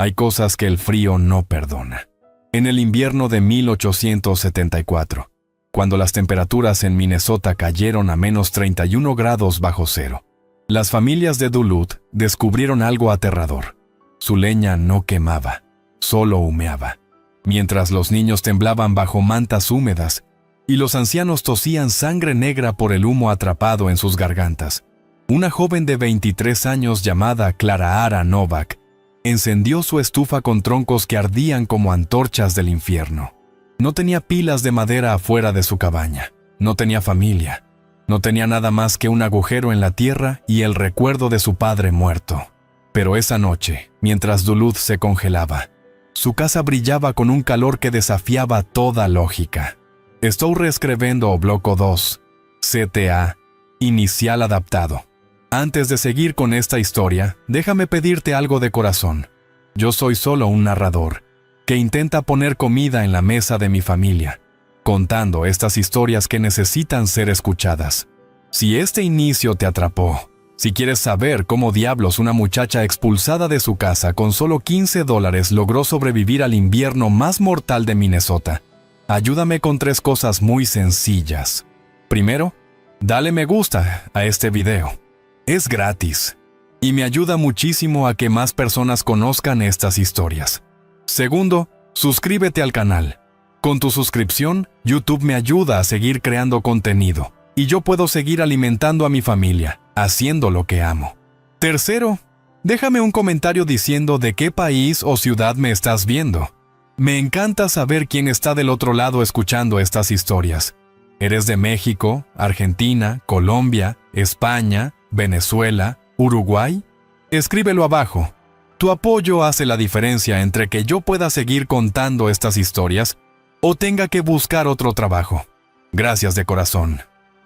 Hay cosas que el frío no perdona. En el invierno de 1874, cuando las temperaturas en Minnesota cayeron a menos 31 grados bajo cero, las familias de Duluth descubrieron algo aterrador. Su leña no quemaba, solo humeaba, mientras los niños temblaban bajo mantas húmedas y los ancianos tosían sangre negra por el humo atrapado en sus gargantas. Una joven de 23 años llamada Clara Novak encendió su estufa con troncos que ardían como antorchas del infierno. No tenía pilas de madera afuera de su cabaña, no tenía familia, no tenía nada más que un agujero en la tierra y el recuerdo de su padre muerto. Pero esa noche, mientras Duluth se congelaba, su casa brillaba con un calor que desafiaba toda lógica. Estou reescrevendo o bloco 2, CTA, inicial adaptado. Antes de seguir con esta historia, déjame pedirte algo de corazón. Yo soy solo un narrador que intenta poner comida en la mesa de mi familia, contando estas historias que necesitan ser escuchadas. Si este inicio te atrapó, si quieres saber cómo diablos una muchacha expulsada de su casa con solo $15 logró sobrevivir al invierno más mortal de Minnesota, ayúdame con 3 cosas muy sencillas. Primero, dale me gusta a este video. Es gratis y me ayuda muchísimo a que más personas conozcan estas historias. Segundo, suscríbete al canal. Con tu suscripción, YouTube me ayuda a seguir creando contenido y yo puedo seguir alimentando a mi familia, haciendo lo que amo. Tercero, déjame un comentario diciendo de qué país o ciudad me estás viendo. Me encanta saber quién está del otro lado escuchando estas historias. ¿Eres de México, Argentina, Colombia, España, Venezuela, Uruguay? Escríbelo abajo. Tu apoyo hace la diferencia entre que yo pueda seguir contando estas historias o tenga que buscar otro trabajo. Gracias de corazón.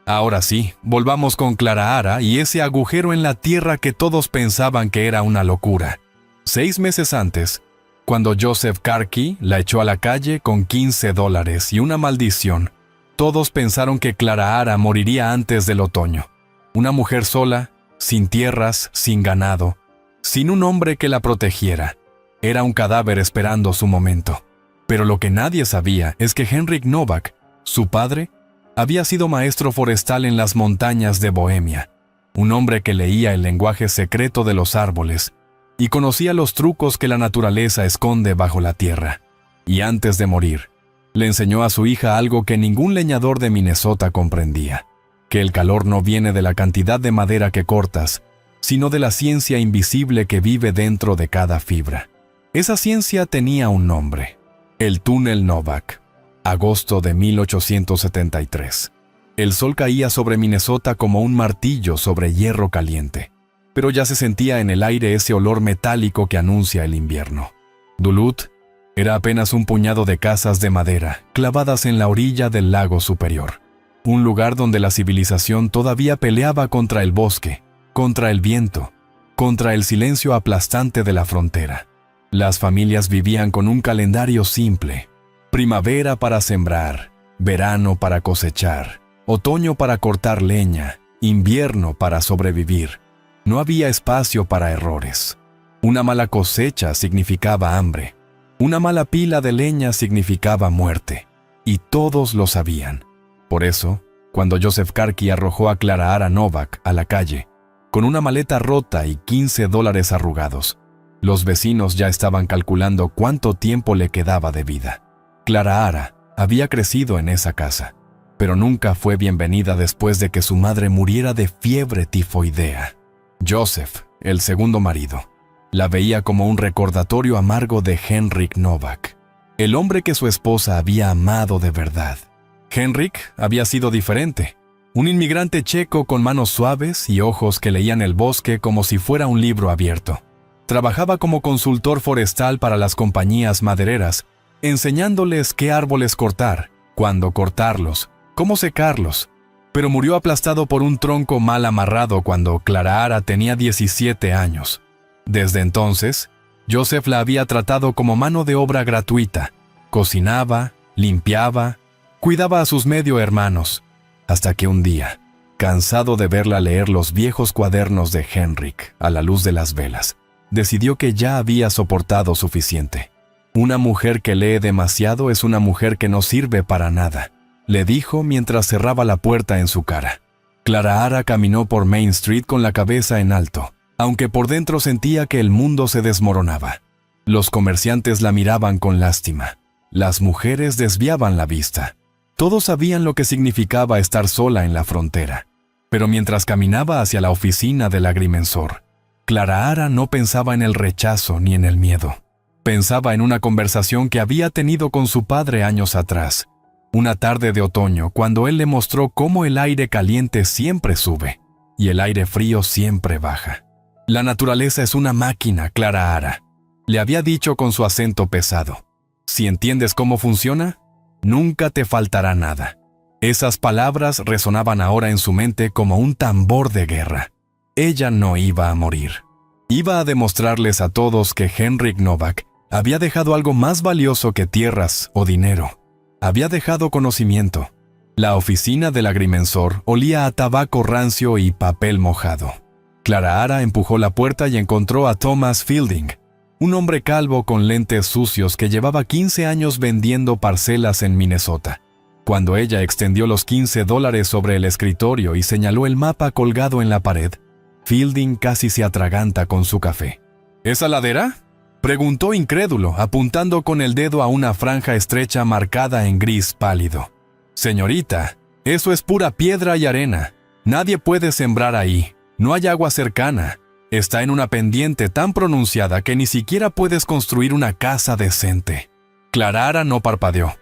Ahora sí, volvamos con Clara y ese agujero en la tierra que todos pensaban que era una locura. 6 meses antes, cuando Joseph Karki la echó a la calle con $15 y una maldición, todos pensaron que Clara moriría antes del otoño. Una mujer sola, sin tierras, sin ganado, sin un hombre que la protegiera. Era un cadáver esperando su momento. Pero lo que nadie sabía es que Henrik Novak, su padre, había sido maestro forestal en las montañas de Bohemia, un hombre que leía el lenguaje secreto de los árboles y conocía los trucos que la naturaleza esconde bajo la tierra. Y antes de morir, le enseñó a su hija algo que ningún leñador de Minnesota comprendía: que el calor no viene de la cantidad de madera que cortas, sino de la ciencia invisible que vive dentro de cada fibra. Esa ciencia tenía un nombre: el túnel Novak. Agosto de 1873. El sol caía sobre Minnesota como un martillo sobre hierro caliente, pero ya se sentía en el aire ese olor metálico que anuncia el invierno. Duluth era apenas un puñado de casas de madera clavadas en la orilla del lago superior. Un lugar donde la civilización todavía peleaba contra el bosque, contra el viento, contra el silencio aplastante de la frontera. Las familias vivían con un calendario simple: primavera para sembrar, verano para cosechar, otoño para cortar leña, invierno para sobrevivir. No había espacio para errores. Una mala cosecha significaba hambre. Una mala pila de leña significaba muerte. Y todos lo sabían. Por eso, cuando Joseph Karki arrojó a Clara Novak a la calle, con una maleta rota y $15 arrugados, los vecinos ya estaban calculando cuánto tiempo le quedaba de vida. Clara había crecido en esa casa, pero nunca fue bienvenida después de que su madre muriera de fiebre tifoidea. Joseph, el segundo marido, la veía como un recordatorio amargo de Henrik Novak, el hombre que su esposa había amado de verdad. Henrik había sido diferente, un inmigrante checo con manos suaves y ojos que leían el bosque como si fuera un libro abierto. Trabajaba como consultor forestal para las compañías madereras, enseñándoles qué árboles cortar, cuándo cortarlos, cómo secarlos, pero murió aplastado por un tronco mal amarrado cuando Clara tenía 17 años. Desde entonces, Joseph la había tratado como mano de obra gratuita. Cocinaba, limpiaba, cuidaba a sus medio hermanos, hasta que un día, cansado de verla leer los viejos cuadernos de Henrik a la luz de las velas, decidió que ya había soportado suficiente. Una mujer que lee demasiado es una mujer que no sirve para nada, le dijo mientras cerraba la puerta en su cara. Clara Ara caminó por Main Street con la cabeza en alto, aunque por dentro sentía que el mundo se desmoronaba. Los comerciantes la miraban con lástima. Las mujeres desviaban la vista. Todos sabían lo que significaba estar sola en la frontera. Pero mientras caminaba hacia la oficina del agrimensor, Clara Ara no pensaba en el rechazo ni en el miedo. Pensaba en una conversación que había tenido con su padre años atrás. Una tarde de otoño, cuando él le mostró cómo el aire caliente siempre sube y el aire frío siempre baja. La naturaleza es una máquina, Clara Ara, le había dicho con su acento pesado. Si entiendes cómo funciona, nunca te faltará nada. Esas palabras resonaban ahora en su mente como un tambor de guerra. Ella no iba a morir. Iba a demostrarles a todos que Henrik Novak había dejado algo más valioso que tierras o dinero. Había dejado conocimiento. La oficina del agrimensor olía a tabaco rancio y papel mojado. Clara Ara empujó la puerta y encontró a Thomas Fielding, un hombre calvo con lentes sucios que llevaba 15 años vendiendo parcelas en Minnesota. Cuando ella extendió los $15 sobre el escritorio y señaló el mapa colgado en la pared, Fielding casi se atraganta con su café. ¿Esa ladera?, preguntó incrédulo, apuntando con el dedo a una franja estrecha marcada en gris pálido. Señorita, eso es pura piedra y arena. Nadie puede sembrar ahí. No hay agua cercana. Está en una pendiente tan pronunciada que ni siquiera puedes construir una casa decente. Clara Ara no parpadeó.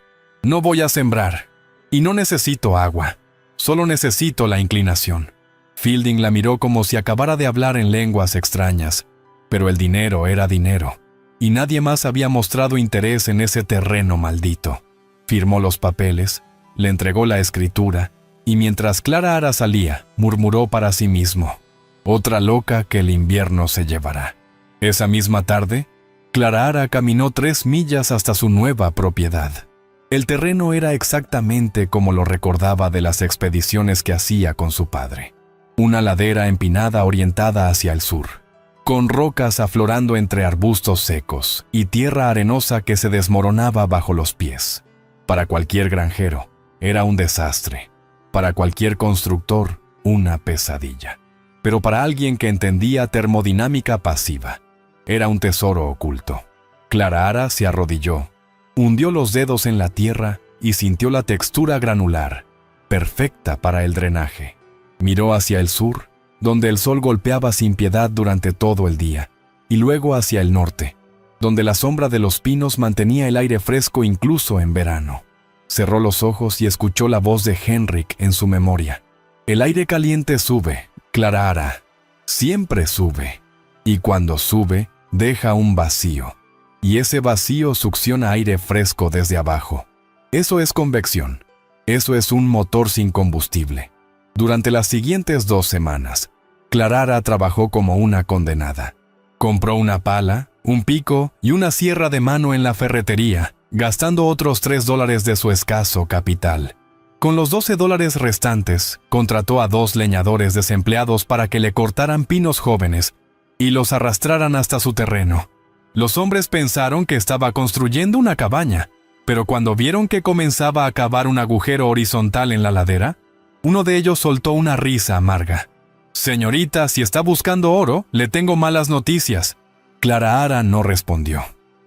No voy a sembrar. Y no necesito agua. Solo necesito la inclinación. Fielding la miró como si acabara de hablar en lenguas extrañas. Pero el dinero era dinero. Y nadie más había mostrado interés en ese terreno maldito. Firmó los papeles, le entregó la escritura, y mientras Clara Ara salía, murmuró para sí mismo: otra loca que el invierno se llevará. Esa misma tarde, Clara Ara caminó 3 millas hasta su nueva propiedad. El terreno era exactamente como lo recordaba de las expediciones que hacía con su padre. Una ladera empinada orientada hacia el sur, con rocas aflorando entre arbustos secos y tierra arenosa que se desmoronaba bajo los pies. Para cualquier granjero, era un desastre. Para cualquier constructor, una pesadilla. Pero para alguien que entendía termodinámica pasiva, era un tesoro oculto. Clara Ara se arrodilló, hundió los dedos en la tierra y sintió la textura granular, perfecta para el drenaje. Miró hacia el sur, donde el sol golpeaba sin piedad durante todo el día, y luego hacia el norte, donde la sombra de los pinos mantenía el aire fresco incluso en verano. Cerró los ojos y escuchó la voz de Henrik en su memoria. El aire caliente sube, Clara Ara, siempre sube, y cuando sube, deja un vacío, y ese vacío succiona aire fresco desde abajo. Eso es convección, eso es un motor sin combustible. Durante las siguientes 2 semanas, Clara Ara trabajó como una condenada. Compró una pala, un pico y una sierra de mano en la ferretería, gastando otros $3 de su escaso capital. Con los $12 restantes, contrató a 2 leñadores desempleados para que le cortaran pinos jóvenes y los arrastraran hasta su terreno. Los hombres pensaron que estaba construyendo una cabaña, pero cuando vieron que comenzaba a cavar un agujero horizontal en la ladera, uno de ellos soltó una risa amarga. «Señorita, si está buscando oro, le tengo malas noticias». Clara Ara no respondió.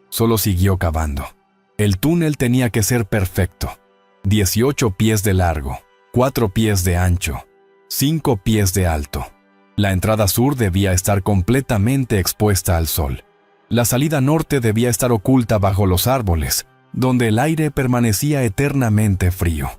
Solo siguió cavando. El túnel tenía que ser perfecto. 18 pies de largo, 4 pies de ancho, 5 pies de alto. La entrada sur debía estar completamente expuesta al sol. La salida norte debía estar oculta bajo los árboles, donde el aire permanecía eternamente frío.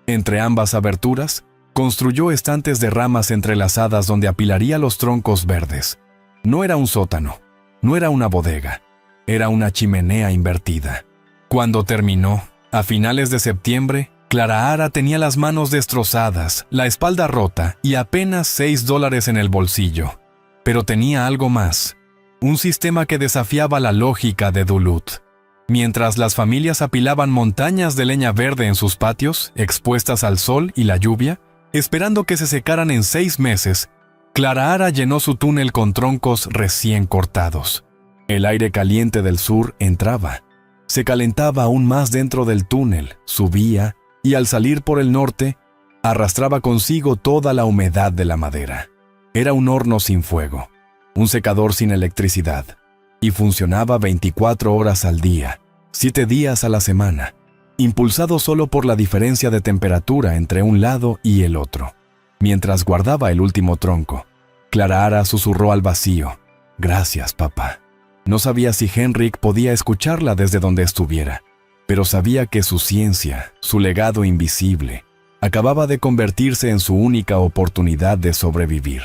Entre ambas aberturas, construyó estantes de ramas entrelazadas donde apilaría los troncos verdes. No era un sótano, no era una bodega, era una chimenea invertida. Cuando terminó, a finales de septiembre, Clara Ara tenía las manos destrozadas, la espalda rota y apenas $6 en el bolsillo. Pero tenía algo más, un sistema que desafiaba la lógica de Duluth. Mientras las familias apilaban montañas de leña verde en sus patios, expuestas al sol y la lluvia, esperando que se secaran en 6 meses, Clarahara llenó su túnel con troncos recién cortados. El aire caliente del sur entraba. Se calentaba aún más dentro del túnel, subía, y al salir por el norte, arrastraba consigo toda la humedad de la madera. Era un horno sin fuego, un secador sin electricidad, y funcionaba 24 horas al día, 7 días a la semana, impulsado solo por la diferencia de temperatura entre un lado y el otro. Mientras guardaba el último tronco, Clarahara susurró al vacío: «Gracias, papá». No sabía si Henrik podía escucharla desde donde estuviera, pero sabía que su ciencia, su legado invisible, acababa de convertirse en su única oportunidad de sobrevivir.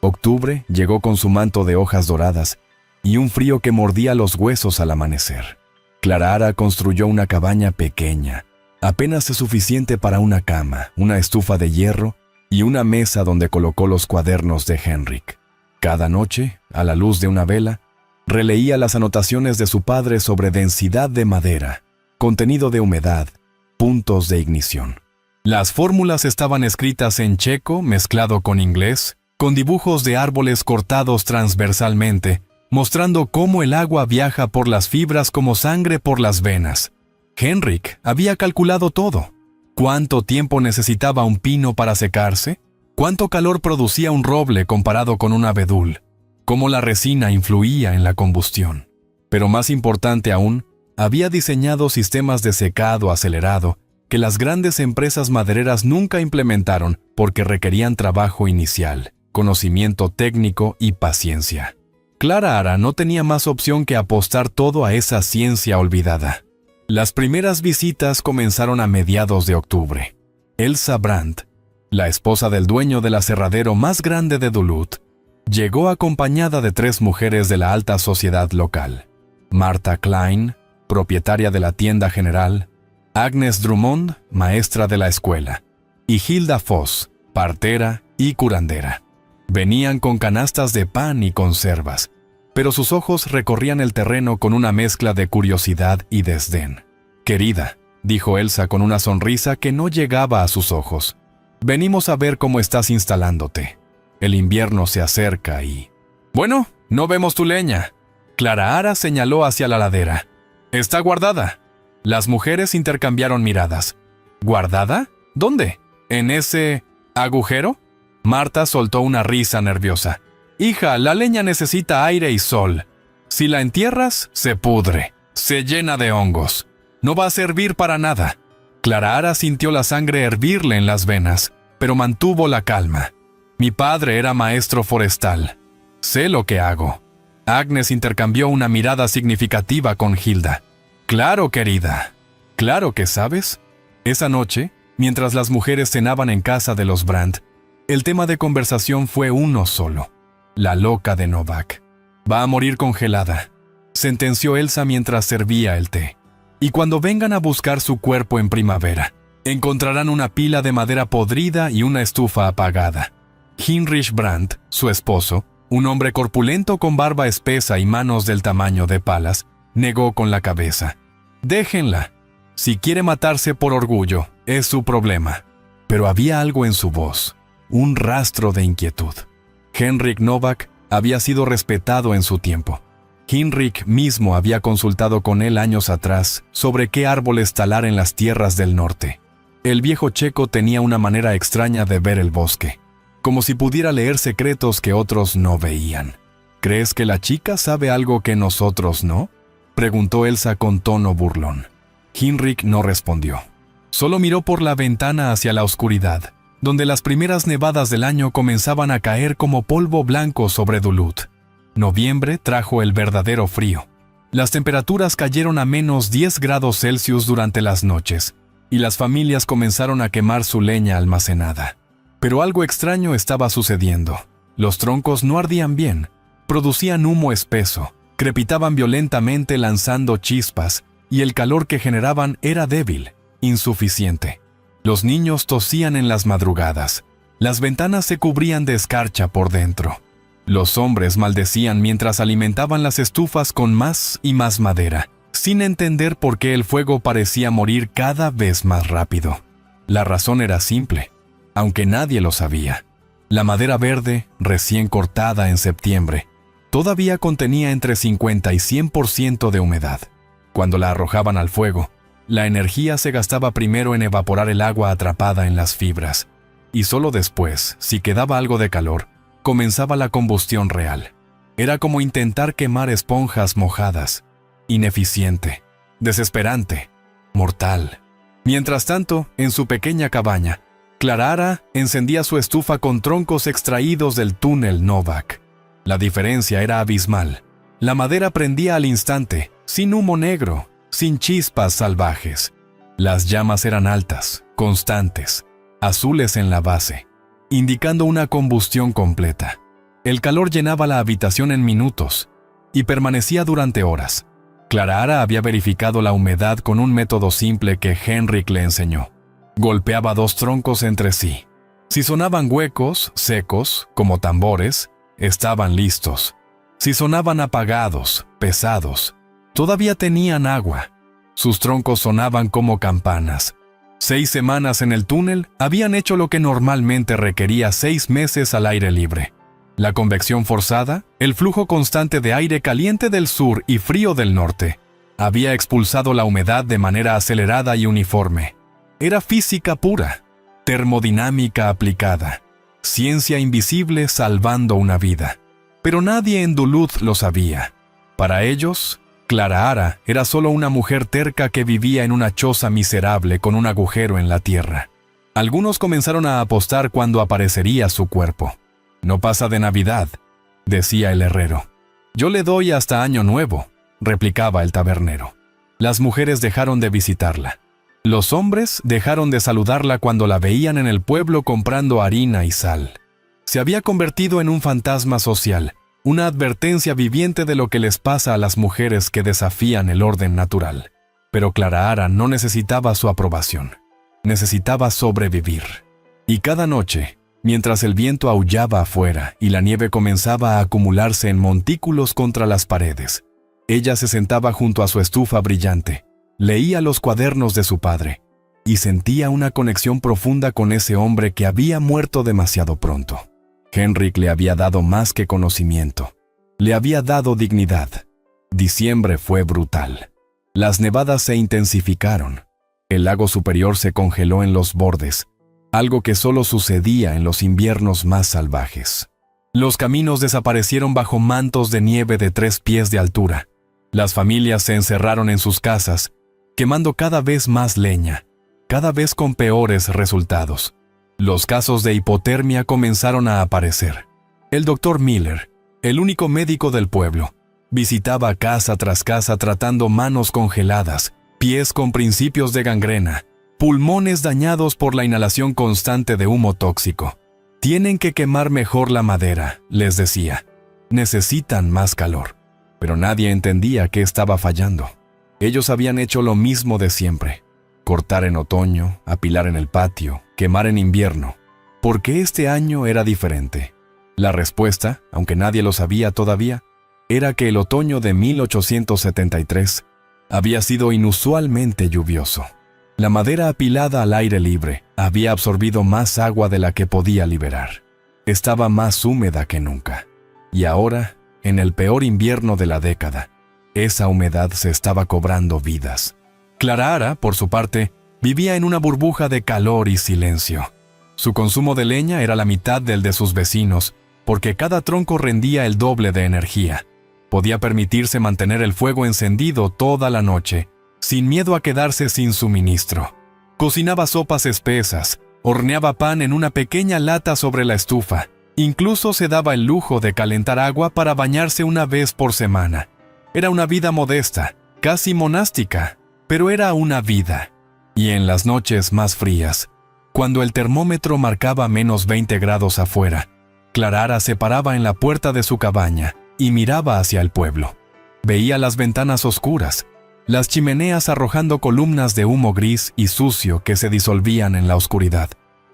Octubre llegó con su manto de hojas doradas y un frío que mordía los huesos al amanecer. Clarahara construyó una cabaña pequeña, apenas suficiente para una cama, una estufa de hierro y una mesa donde colocó los cuadernos de Henrik. Cada noche, a la luz de una vela, releía las anotaciones de su padre sobre densidad de madera, contenido de humedad, puntos de ignición. Las fórmulas estaban escritas en checo mezclado con inglés, con dibujos de árboles cortados transversalmente, mostrando cómo el agua viaja por las fibras como sangre por las venas. Henrik había calculado todo. ¿Cuánto tiempo necesitaba un pino para secarse? ¿Cuánto calor producía un roble comparado con un abedul? ¿Cómo la resina influía en la combustión? Pero más importante aún, había diseñado sistemas de secado acelerado que las grandes empresas madereras nunca implementaron porque requerían trabajo inicial, conocimiento técnico y paciencia. Clarahara no tenía más opción que apostar todo a esa ciencia olvidada. Las primeras visitas comenzaron a mediados de octubre. Elsa Brandt, la esposa del dueño del aserradero más grande de Duluth, llegó acompañada de 3 mujeres de la alta sociedad local: Martha Klein, propietaria de la tienda general; Agnes Drummond, maestra de la escuela; y Hilda Foss, partera y curandera. Venían con canastas de pan y conservas, pero sus ojos recorrían el terreno con una mezcla de curiosidad y desdén. «Querida», dijo Elsa con una sonrisa que no llegaba a sus ojos, «venimos a ver cómo estás instalándote. El invierno se acerca y...» «Bueno, no vemos tu leña». Clarahara señaló hacia la ladera. «Está guardada». Las mujeres intercambiaron miradas. «¿Guardada? ¿Dónde? ¿En ese agujero?» Marta soltó una risa nerviosa. «Hija, la leña necesita aire y sol. Si la entierras, se pudre, se llena de hongos. No va a servir para nada». Clarahara sintió la sangre hervirle en las venas, pero mantuvo la calma. «Mi padre era maestro forestal. Sé lo que hago». Agnes intercambió una mirada significativa con Hilda. «Claro, querida. Claro que sabes». Esa noche, mientras las mujeres cenaban en casa de los Brandt, el tema de conversación fue uno solo: la loca de Novak. «Va a morir congelada», sentenció Elsa mientras servía el té. «Y cuando vengan a buscar su cuerpo en primavera, encontrarán una pila de madera podrida y una estufa apagada». Heinrich Brandt, su esposo, un hombre corpulento con barba espesa y manos del tamaño de palas, negó con la cabeza. «Déjenla. Si quiere matarse por orgullo, es su problema». Pero había algo en su voz, un rastro de inquietud. Henrik Novak había sido respetado en su tiempo. Heinrich mismo había consultado con él años atrás sobre qué árboles talar en las tierras del norte. El viejo checo tenía una manera extraña de ver el bosque, como si pudiera leer secretos que otros no veían. «¿Crees que la chica sabe algo que nosotros no?», preguntó Elsa con tono burlón. Heinrich no respondió. Solo miró por la ventana hacia la oscuridad, donde las primeras nevadas del año comenzaban a caer como polvo blanco sobre Duluth. Noviembre trajo el verdadero frío. Las temperaturas cayeron a menos 10 grados Celsius durante las noches, y las familias comenzaron a quemar su leña almacenada. Pero algo extraño estaba sucediendo. Los troncos no ardían bien, producían humo espeso, crepitaban violentamente lanzando chispas, y el calor que generaban era débil, insuficiente. Los niños tosían en las madrugadas. Las ventanas se cubrían de escarcha por dentro. Los hombres maldecían mientras alimentaban las estufas con más y más madera, sin entender por qué el fuego parecía morir cada vez más rápido. La razón era simple, aunque nadie lo sabía. La madera verde, recién cortada en septiembre, todavía contenía entre 50 y 100% de humedad. Cuando la arrojaban al fuego, la energía se gastaba primero en evaporar el agua atrapada en las fibras, y solo después, si quedaba algo de calor, comenzaba la combustión real. Era como intentar quemar esponjas mojadas. Ineficiente, desesperante, mortal. Mientras tanto, en su pequeña cabaña, Clara encendía su estufa con troncos extraídos del túnel Novak. La diferencia era abismal. La madera prendía al instante, sin humo negro, sin chispas salvajes. Las llamas eran altas, constantes, azules en la base, indicando una combustión completa. El calor llenaba la habitación en minutos y permanecía durante horas. Clara había verificado la humedad con un método simple que Henrik le enseñó. Golpeaba 2 troncos entre sí. Si sonaban huecos, secos, como tambores, estaban listos. Si sonaban apagados, pesados, todavía tenían agua. Sus troncos sonaban como campanas. 6 semanas en el túnel habían hecho lo que normalmente requería 6 meses al aire libre. La convección forzada, el flujo constante de aire caliente del sur y frío del norte, había expulsado la humedad de manera acelerada y uniforme. Era física pura, termodinámica aplicada, ciencia invisible salvando una vida. Pero nadie en Duluth lo sabía. Para ellos, Clara era solo una mujer terca que vivía en una choza miserable con un agujero en la tierra. Algunos comenzaron a apostar cuándo aparecería su cuerpo. «No pasa de Navidad», decía el herrero. «Yo le doy hasta Año Nuevo», replicaba el tabernero. Las mujeres dejaron de visitarla. Los hombres dejaron de saludarla cuando la veían en el pueblo comprando harina y sal. Se había convertido en un fantasma social, una advertencia viviente de lo que les pasa a las mujeres que desafían el orden natural. Pero Clara no necesitaba su aprobación. Necesitaba sobrevivir. Y cada noche, mientras el viento aullaba afuera y la nieve comenzaba a acumularse en montículos contra las paredes, ella se sentaba junto a su estufa brillante, leía los cuadernos de su padre y sentía una conexión profunda con ese hombre que había muerto demasiado pronto. Henrik le había dado más que conocimiento. Le había dado dignidad. Diciembre fue brutal. Las nevadas se intensificaron. El lago superior se congeló en los bordes, algo que solo sucedía en los inviernos más salvajes. Los caminos desaparecieron bajo mantos de nieve de 3 pies de altura. Las familias se encerraron en sus casas, quemando cada vez más leña, cada vez con peores resultados. Los casos de hipotermia comenzaron a aparecer. El doctor Miller, el único médico del pueblo, visitaba casa tras casa tratando manos congeladas, pies con principios de gangrena, pulmones dañados por la inhalación constante de humo tóxico. Tienen que quemar mejor la madera, les decía. Necesitan más calor. Pero nadie entendía qué estaba fallando. Ellos habían hecho lo mismo de siempre. Cortar en otoño, apilar en el patio, quemar en invierno. ¿Por qué este año era diferente? La respuesta, aunque nadie lo sabía todavía, era que el otoño de 1873 había sido inusualmente lluvioso. La madera apilada al aire libre había absorbido más agua de la que podía liberar. Estaba más húmeda que nunca. Y ahora, en el peor invierno de la década, esa humedad se estaba cobrando vidas. Clara, por su parte, vivía en una burbuja de calor y silencio. Su consumo de leña era la mitad del de sus vecinos, porque cada tronco rendía el doble de energía. Podía permitirse mantener el fuego encendido toda la noche, sin miedo a quedarse sin suministro. Cocinaba sopas espesas, horneaba pan en una pequeña lata sobre la estufa. Incluso se daba el lujo de calentar agua para bañarse una vez por semana. Era una vida modesta, casi monástica, pero era una vida. Y en las noches más frías, cuando el termómetro marcaba menos 20 grados afuera, Clara se paraba en la puerta de su cabaña y miraba hacia el pueblo. Veía las ventanas oscuras, las chimeneas arrojando columnas de humo gris y sucio que se disolvían en la oscuridad,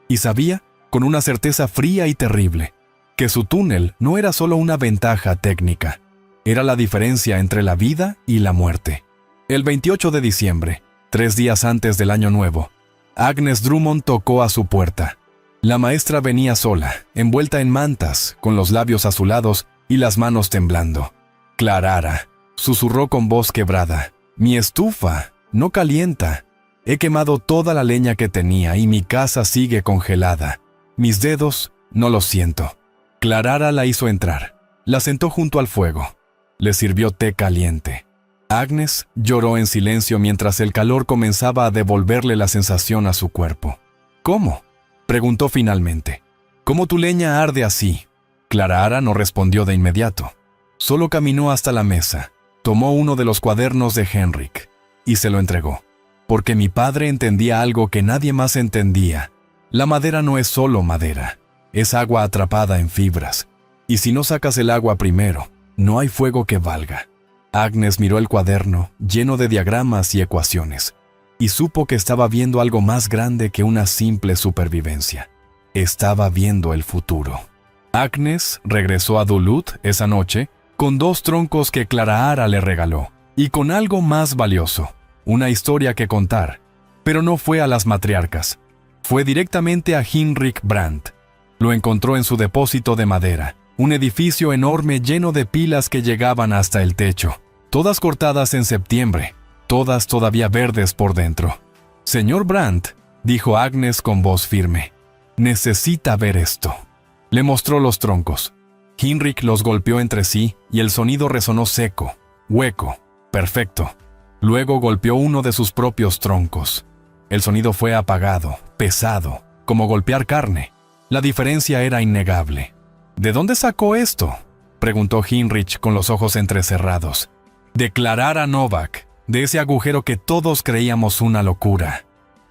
y sabía, con una certeza fría y terrible, que su túnel no era solo una ventaja técnica, era la diferencia entre la vida y la muerte. El 28 de diciembre, 3 días antes del Año Nuevo, Agnes Drummond tocó a su puerta. La maestra venía sola, envuelta en mantas, con los labios azulados y las manos temblando. «Clarara», susurró con voz quebrada, «mi estufa no calienta. He quemado toda la leña que tenía y mi casa sigue congelada. Mis dedos no los siento». Clarara la hizo entrar. La sentó junto al fuego. Le sirvió té caliente. Agnes lloró en silencio mientras el calor comenzaba a devolverle la sensación a su cuerpo. «¿Cómo?», preguntó finalmente. «¿Cómo tu leña arde así?». Clarara no respondió de inmediato. Solo caminó hasta la mesa, tomó uno de los cuadernos de Henrik y se lo entregó. Porque mi padre entendía algo que nadie más entendía. La madera no es solo madera, es agua atrapada en fibras. Y si no sacas el agua primero, no hay fuego que valga. Agnes miró el cuaderno, lleno de diagramas y ecuaciones, y supo que estaba viendo algo más grande que una simple supervivencia. Estaba viendo el futuro. Agnes regresó a Duluth esa noche con 2 troncos que Clarahara le regaló, y con algo más valioso, una historia que contar. Pero no fue a las matriarcas. Fue directamente a Hinrich Brandt. Lo encontró en su depósito de madera, un edificio enorme lleno de pilas que llegaban hasta el techo, todas cortadas en septiembre, todas todavía verdes por dentro. «Señor Brandt», dijo Agnes con voz firme, «necesita ver esto». Le mostró los troncos. Hinrich los golpeó entre sí y el sonido resonó seco, hueco, perfecto. Luego golpeó uno de sus propios troncos. El sonido fue apagado, pesado, como golpear carne. La diferencia era innegable. «¿De dónde sacó esto?», preguntó Hinrich con los ojos entrecerrados. «De Clarara Novak, de ese agujero que todos creíamos una locura».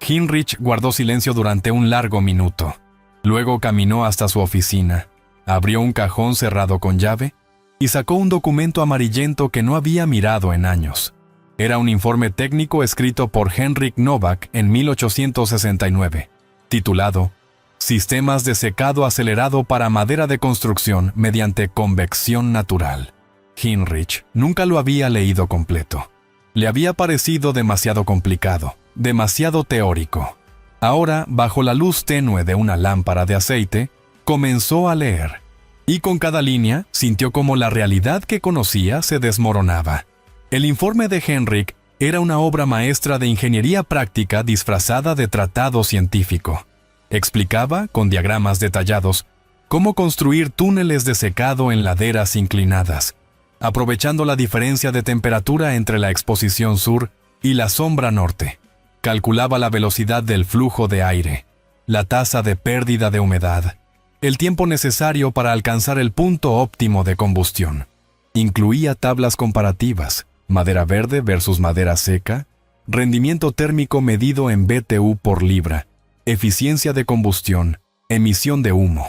Hinrich guardó silencio durante un largo minuto. Luego caminó hasta su oficina, abrió un cajón cerrado con llave y sacó un documento amarillento que no había mirado en años. Era un informe técnico escrito por Henrik Novak en 1869, titulado «Sistemas de secado acelerado para madera de construcción mediante convección natural». Hinrich nunca lo había leído completo. Le había parecido demasiado complicado, demasiado teórico. Ahora, bajo la luz tenue de una lámpara de aceite, comenzó a leer. Y con cada línea sintió como la realidad que conocía se desmoronaba. El informe de Henrik era una obra maestra de ingeniería práctica disfrazada de tratado científico. Explicaba, con diagramas detallados, cómo construir túneles de secado en laderas inclinadas, aprovechando la diferencia de temperatura entre la exposición sur y la sombra norte. Calculaba la velocidad del flujo de aire, la tasa de pérdida de humedad, el tiempo necesario para alcanzar el punto óptimo de combustión. Incluía tablas comparativas, madera verde versus madera seca, rendimiento térmico medido en BTU por libra, eficiencia de combustión, emisión de humo.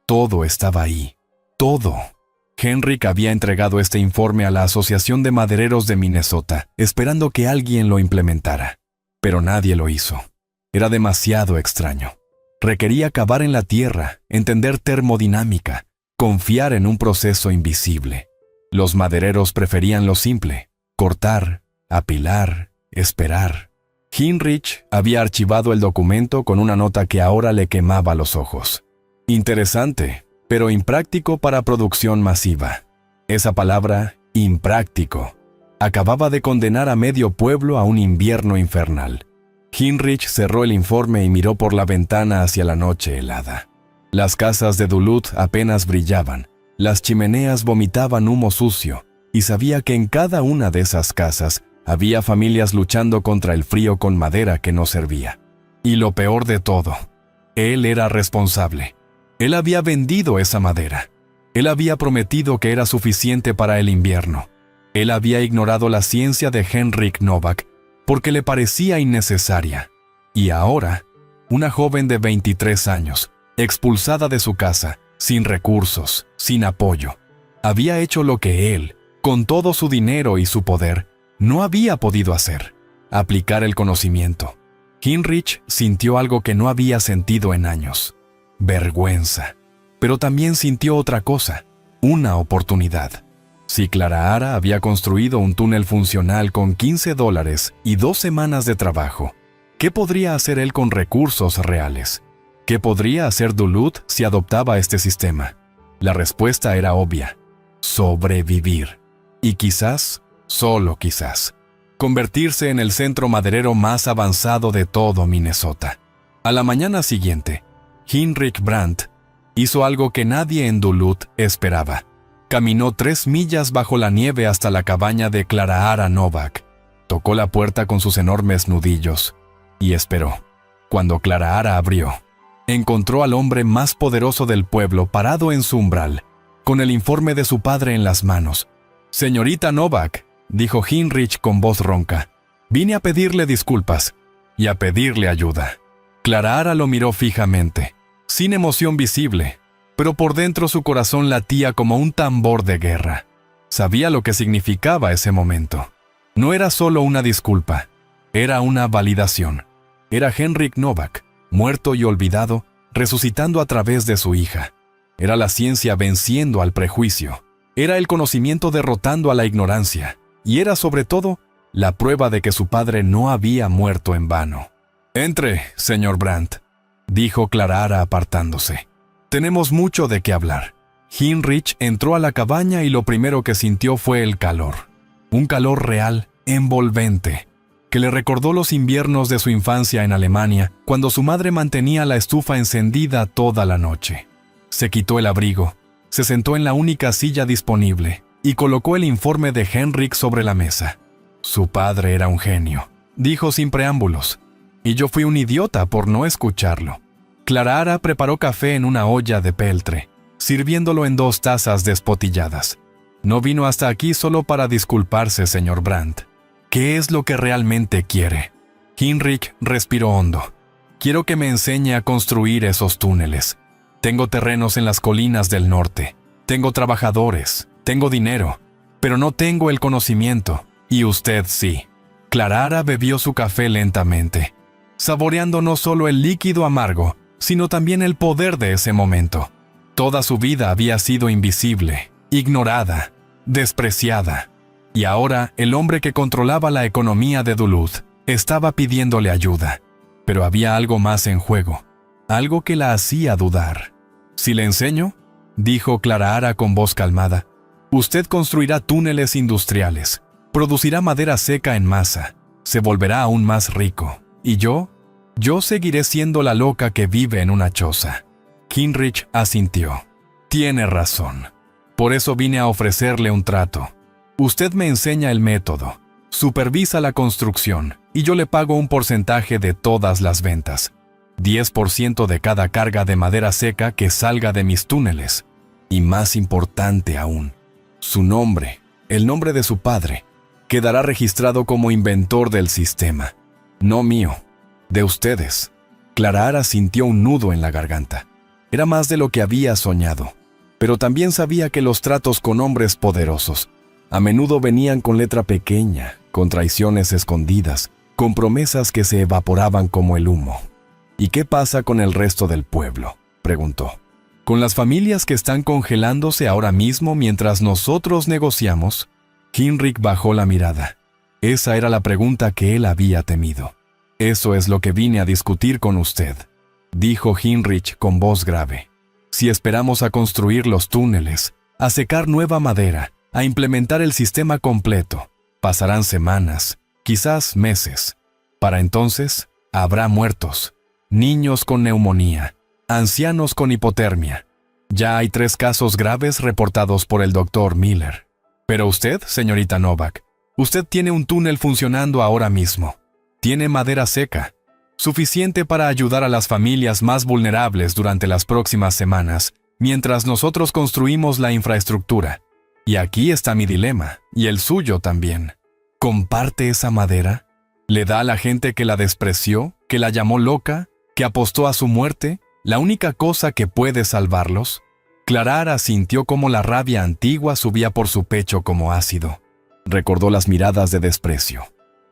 Todo estaba ahí. Todo. Henrik había entregado este informe a la Asociación de Madereros de Minnesota, esperando que alguien lo implementara. Pero nadie lo hizo. Era demasiado extraño. Requería cavar en la tierra, entender termodinámica, confiar en un proceso invisible. Los madereros preferían lo simple: cortar, apilar, esperar. Hinrich había archivado el documento con una nota que ahora le quemaba los ojos. Interesante, pero impráctico para producción masiva. Esa palabra, impráctico, acababa de condenar a medio pueblo a un invierno infernal. Hinrich cerró el informe y miró por la ventana hacia la noche helada. Las casas de Duluth apenas brillaban, las chimeneas vomitaban humo sucio, y sabía que en cada una de esas casas había familias luchando contra el frío con madera que no servía. Y lo peor de todo, él era responsable. Él había vendido esa madera. Él había prometido que era suficiente para el invierno. Él había ignorado la ciencia de Henrik Novak porque le parecía innecesaria. Y ahora, una joven de 23 años, expulsada de su casa, sin recursos, sin apoyo, había hecho lo que él, con todo su dinero y su poder, no había podido hacer: aplicar el conocimiento. Hinrich sintió algo que no había sentido en años: vergüenza. Pero también sintió otra cosa: una oportunidad. Si Clarahara había construido un túnel funcional con $15 y 2 semanas de trabajo, ¿qué podría hacer él con recursos reales? ¿Qué podría hacer Duluth si adoptaba este sistema? La respuesta era obvia: sobrevivir. Y quizás, solo quizás, convertirse en el centro maderero más avanzado de todo Minnesota. A la mañana siguiente, Heinrich Brandt hizo algo que nadie en Duluth esperaba. Caminó 3 millas bajo la nieve hasta la cabaña de Clarahara Novak. Tocó la puerta con sus enormes nudillos y esperó. Cuando Clarahara abrió, encontró al hombre más poderoso del pueblo parado en su umbral, con el informe de su padre en las manos. «Señorita Novak», dijo Heinrich con voz ronca, «vine a pedirle disculpas y a pedirle ayuda». Clarahara lo miró fijamente, sin emoción visible, pero por dentro su corazón latía como un tambor de guerra. Sabía lo que significaba ese momento. No era solo una disculpa, era una validación. Era Heinrich Novak, muerto y olvidado, resucitando a través de su hija. Era la ciencia venciendo al prejuicio. Era el conocimiento derrotando a la ignorancia. Y era sobre todo la prueba de que su padre no había muerto en vano. «Entre, señor Brandt», dijo Clarahara apartándose. «Tenemos mucho de qué hablar». Heinrich entró a la cabaña y lo primero que sintió fue el calor. Un calor real, envolvente, que le recordó los inviernos de su infancia en Alemania, cuando su madre mantenía la estufa encendida toda la noche. Se quitó el abrigo, se sentó en la única silla disponible y colocó el informe de Heinrich sobre la mesa. «Su padre era un genio», dijo sin preámbulos, «y yo fui un idiota por no escucharlo». Clarahara preparó café en una olla de peltre, sirviéndolo en 2 tazas despotilladas. «No vino hasta aquí solo para disculparse, señor Brandt. ¿Qué es lo que realmente quiere?» Heinrich respiró hondo. «Quiero que me enseñe a construir esos túneles. Tengo terrenos en las colinas del norte. Tengo trabajadores. Tengo dinero. Pero no tengo el conocimiento. Y usted sí». Clarahara bebió su café lentamente, saboreando no solo el líquido amargo, sino también el poder de ese momento. Toda su vida había sido invisible, ignorada, despreciada. Y ahora el hombre que controlaba la economía de Duluth estaba pidiéndole ayuda. Pero había algo más en juego, algo que la hacía dudar. «¿Si le enseño?», dijo Clarahara con voz calmada. «Usted construirá túneles industriales, producirá madera seca en masa, se volverá aún más rico. Y yo seguiré siendo la loca que vive en una choza». Heinrich asintió. «Tiene razón. Por eso vine a ofrecerle un trato. Usted me enseña el método, supervisa la construcción y yo le pago un porcentaje de todas las ventas. 10% de cada carga de madera seca que salga de mis túneles. Y más importante aún, su nombre, el nombre de su padre, quedará registrado como inventor del sistema. No mío, de ustedes». Clarahara sintió un nudo en la garganta. Era más de lo que había soñado, pero también sabía que los tratos con hombres poderosos a menudo venían con letra pequeña, con traiciones escondidas, con promesas que se evaporaban como el humo. «¿Y qué pasa con el resto del pueblo?», preguntó. «¿Con las familias que están congelándose ahora mismo mientras nosotros negociamos?». Heinrich bajó la mirada. Esa era la pregunta que él había temido. «Eso es lo que vine a discutir con usted», dijo Heinrich con voz grave. «Si esperamos a construir los túneles, a secar nueva madera, a implementar el sistema completo, pasarán semanas, quizás meses. Para entonces, habrá muertos, niños con neumonía, ancianos con hipotermia. Ya hay 3 casos graves reportados por el Dr. Miller. Pero usted, señorita Novak, usted tiene un túnel funcionando ahora mismo. Tiene madera seca, suficiente para ayudar a las familias más vulnerables durante las próximas semanas, mientras nosotros construimos la infraestructura. Y aquí está mi dilema, y el suyo también. ¿Comparte esa madera? ¿Le da a la gente que la despreció, que la llamó loca, que apostó a su muerte, la única cosa que puede salvarlos?» Clarahara sintió cómo la rabia antigua subía por su pecho como ácido. Recordó las miradas de desprecio,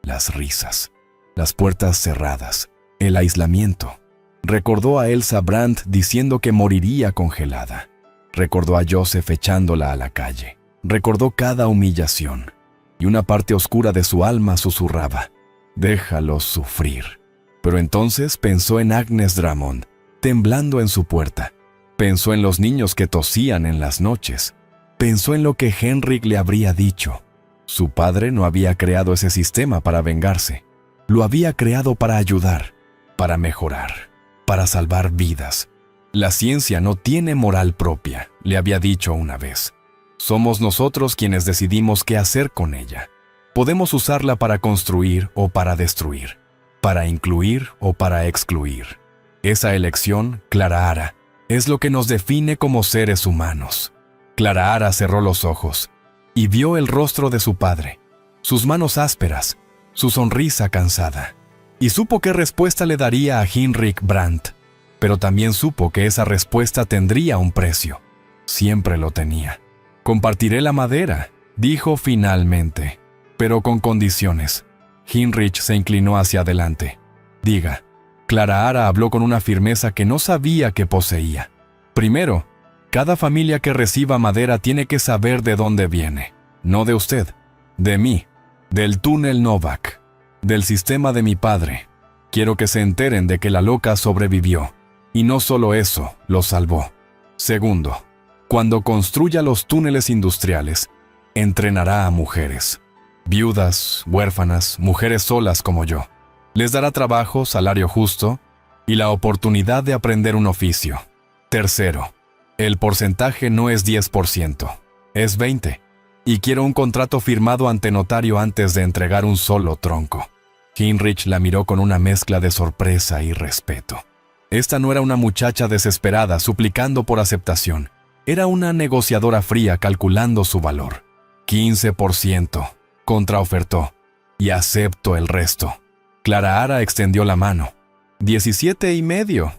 las risas, las puertas cerradas, el aislamiento. Recordó a Elsa Brandt diciendo que moriría congelada. Recordó a Joseph echándola a la calle. Recordó cada humillación. Y una parte oscura de su alma susurraba: «Déjalos sufrir». Pero entonces pensó en Agnes Drummond temblando en su puerta. Pensó en los niños que tosían en las noches. Pensó en lo que Henrik le habría dicho. Su padre no había creado ese sistema para vengarse. Lo había creado para ayudar, para mejorar, para salvar vidas. La ciencia no tiene moral propia, le había dicho una vez. Somos nosotros quienes decidimos qué hacer con ella. Podemos usarla para construir o para destruir, para incluir o para excluir. Esa elección, Clara Ara, es lo que nos define como seres humanos. Clara Ara cerró los ojos y vio el rostro de su padre, sus manos ásperas, su sonrisa cansada, y supo qué respuesta le daría a Henrik Brandt, pero también supo que esa respuesta tendría un precio. Siempre lo tenía. «Compartiré la madera», dijo finalmente, pero con condiciones. Heinrich se inclinó hacia adelante. «Diga». Clara Ara habló con una firmeza que no sabía que poseía. «Primero, cada familia que reciba madera tiene que saber de dónde viene. No de usted, de mí, del túnel Novak, del sistema de mi padre. Quiero que se enteren de que la loca sobrevivió. Y no solo eso, lo salvó. Segundo, cuando construya los túneles industriales, entrenará a mujeres. Viudas, huérfanas, mujeres solas como yo. Les dará trabajo, salario justo y la oportunidad de aprender un oficio. Tercero, el porcentaje no es 10%, es 20%. Y quiero un contrato firmado ante notario antes de entregar un solo tronco». Heinrich la miró con una mezcla de sorpresa y respeto. Esta no era una muchacha desesperada suplicando por aceptación. Era una negociadora fría calculando su valor. 15%, contraofertó, y acepto el resto. Clara Ara extendió la mano. 17,5.